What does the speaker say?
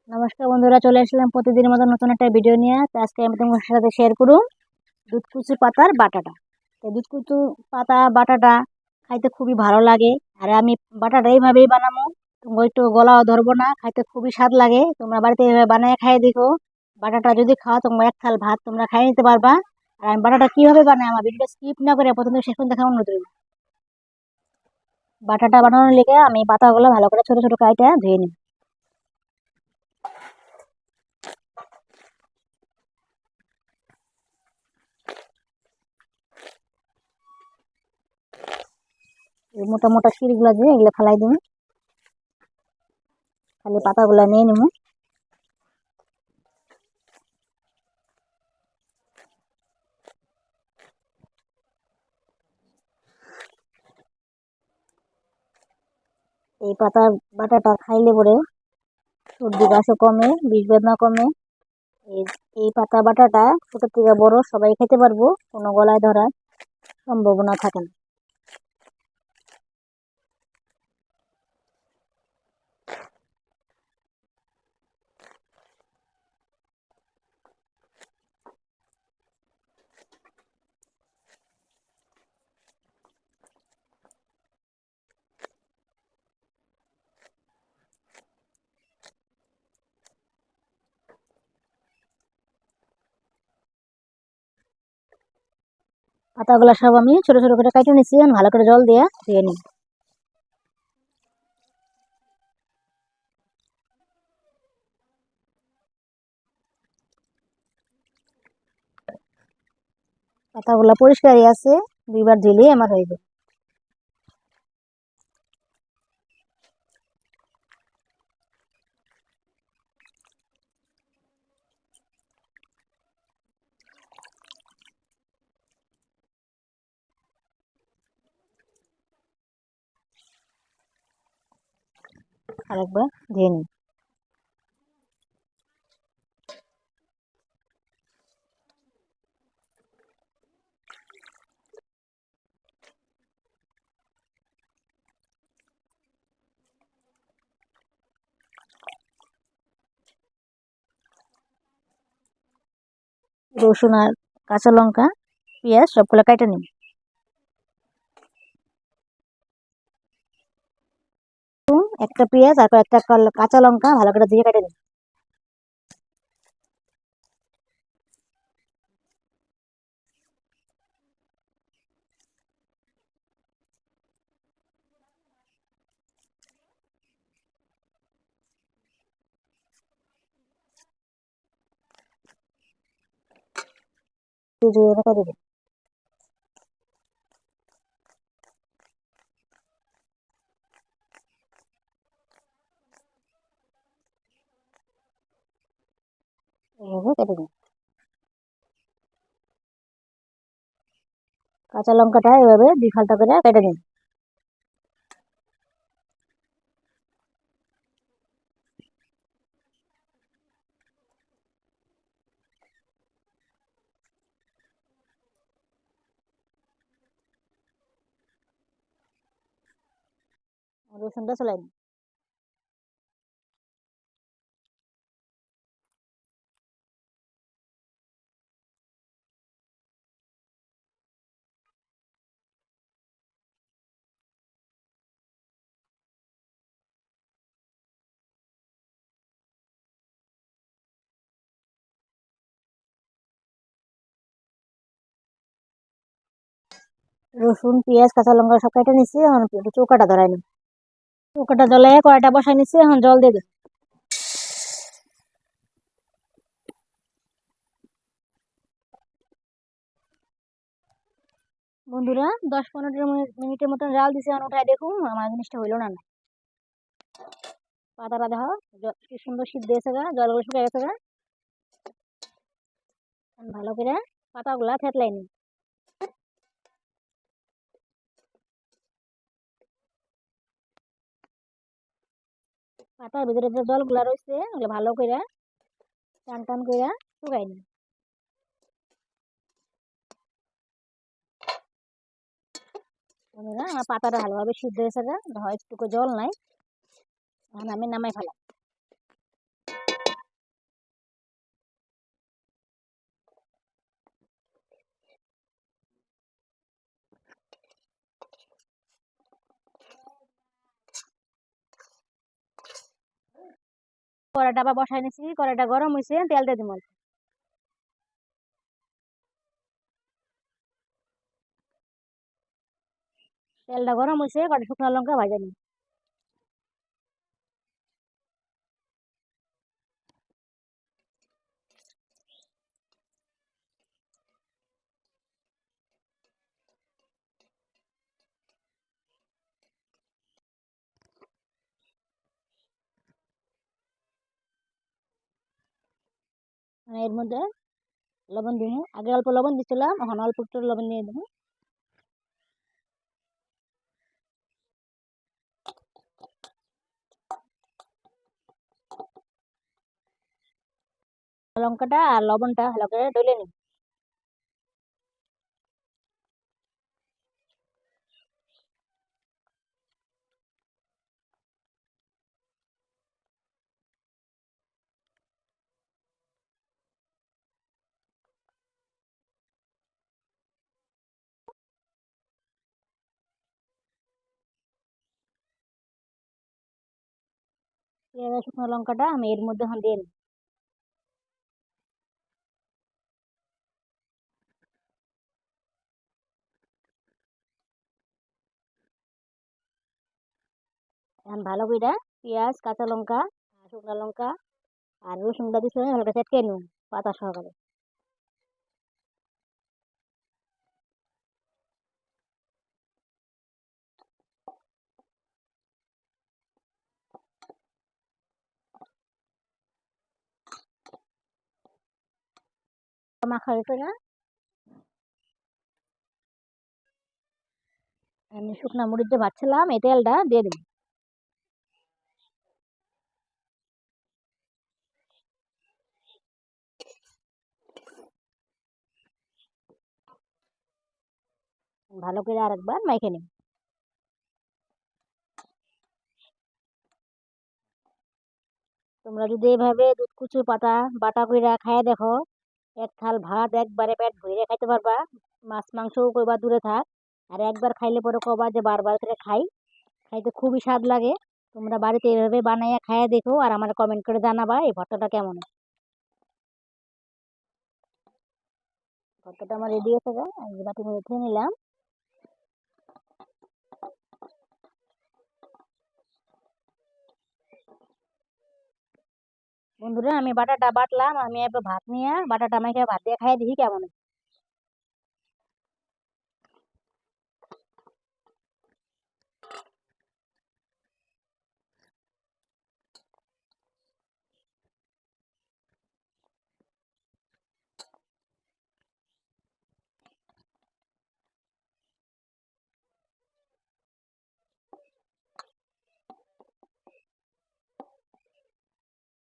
নমস্কার বন্ধুরা, চলে আসলাম প্রতিদিনের মতো নতুন একটা ভিডিও নিয়ে। তো আজকে আমি তোমার সাথে শেয়ার করুন দুধকুচি পাতার বাটাটা। তো দুধকুচি পাতা বাটাটা খাইতে খুবই ভালো লাগে। আর আমি বাটাটা এইভাবেই বানাবো, তোমরা একটু গলাও ধরবো না, খাইতে খুবই স্বাদ লাগে। তোমরা বাড়িতে এইভাবে বানিয়ে খাইয়ে দেখো। বাটাটা যদি খাও তোমরা এক থাল ভাত তোমরা খাইয়ে নিতে পারবা। আর আমি বাটাটা কিভাবে বানাই আমার ভিডিওটা স্কিপ না করে প্রথম থেকে শেষ পর্যন্ত দেখা অনুরোধ রইল। বাটাটা বানানোর লেগে আমি পাতাগুলো ভালো করে ছোট ছোট কাইটা ধুয়ে নিই। এই মোটা মোটা শিরগুলা দিয়ে এগুলো ফালাই দিই, খালি পাতাগুলো নিয়ে নিব। এই পাতার বাটাটা খাইলে পরে সর্দি কাশও কমে, বিষ বেদনা কমে। এই এই পাতা বাটাটা ছোট থেকে বড় সবাই খেতে পারবো, কোনো গলায় ধরার সম্ভাবনা থাকে না। পাতাগুলো সব আমি ছোট ছোট করে কেটে নিচ্ছি, ভালো করে জল দিয়ে ধুয়ে নিই। পাতাগুলো পরিষ্কারই আছে, দুইবার ধুলেই আমার হয়ে যায়। আরেকবার ধুয়ে নিই। রসুন আর কাঁচা লঙ্কা পেঁয়াজ সবগুলো কেটে নিই। একটা পেঁয়াজ আর একটা কাঁচা লঙ্কা ভালো করে দিয়ে কেটে নিই। দিয়ে কেটে দিই। এইভাবে কেটে নিই। কাঁচা লঙ্কাটা এভাবে দুই ফালটা করে কেটে নিই। রসুনটা চলাই নিই। রসুন পেঁয়াজ কাঁচা লঙ্কা সব কেটে নিচ্ছি, এখন একটু চৌকাটা ধরাই নিই। চৌকাটা জ্বলে কড়াইটা বসাই নিচ্ছি, এখন জল দিয়ে দিই। বন্ধুরা 10-15 মিনিটের মতন জাল দিছি, এখন উঠাই দেখুন আমার জিনিসটা হইলো না। পাতাটা দেখো কি সুন্দর সিদ্ধ হয়েছে গা, জলগুলো শুকিয়ে গেছে গা। ভালো করে পাতাগুলা থেতলাই নিই। পাতার ভিতরে যে জলগুলা রয়েছে ওগুলো ভালো করে টান টান করে শুকাই নিই। বন্ধুরা আমার পাতাটা ভালোভাবে সিদ্ধ হয়েছে গা, একটুকু জল নাই, এখন আমি নামাই ফেলাম। কড়াইটা আবার বসাই নিছি, কড়াইটা গরম হয়েছে, তেল দিয়ে দিব। তেলটা গরম হয়েছে, কটা শুকনো লঙ্কা ভাজা নিই। এর মধ্যে লবণ দিব। আগে অল্প লবণ দিছিলাম, এখন অল্প একটু লবণ নিয়ে দেবো। লঙ্কাটা আর লবণটা ভালো করে ডলে নিই। পেঁয়াজ আর শুকনো লঙ্কাটা আমি এর মধ্যে এখন দিয়ে নিই। এখন ভালো করে পেঁয়াজ, কাঁচা লঙ্কা আর শুকনো লঙ্কা আর রসুনটা দিচ্ছে হালকা চেটকে নিই পাতা সহকারে। মাখা হয়েছে না, আমি শুকনা মরিচ দিয়ে ভাজছিলাম, এই তেলটা দিয়ে দিই। ভালো করে আরেকবার মেখে নিই। তোমরা যদি এভাবে দুধকুচুর পাতা বাটা কইরা খাইয়া দেখো, এক থাল ভাত একবারে পেট ভরে খাইতে পারবা। মাছ মাংসও কইবা দূরে থাক, আর একবার খাইলে পরে কবা যে বারবার করে খাই। খাইতে খুবই স্বাদ লাগে। তোমরা বাড়িতে এভাবে বানাইয়া খাইয়া দেখো, আর আমার কমেন্ট করে জানাবা এই ভর্তাটা কেমন। ভর্তাটা আমার রেডি হয়ে গেছে, আমি বাটি মধ্যে উঠিয়ে নিলাম। বন্ধুরা, আমি বাটাটা বাটলাম, আমি এবার ভাত নিয়ে বাটাটা আমাকে ভাত দিয়ে খাইয়ে দিই কেমন।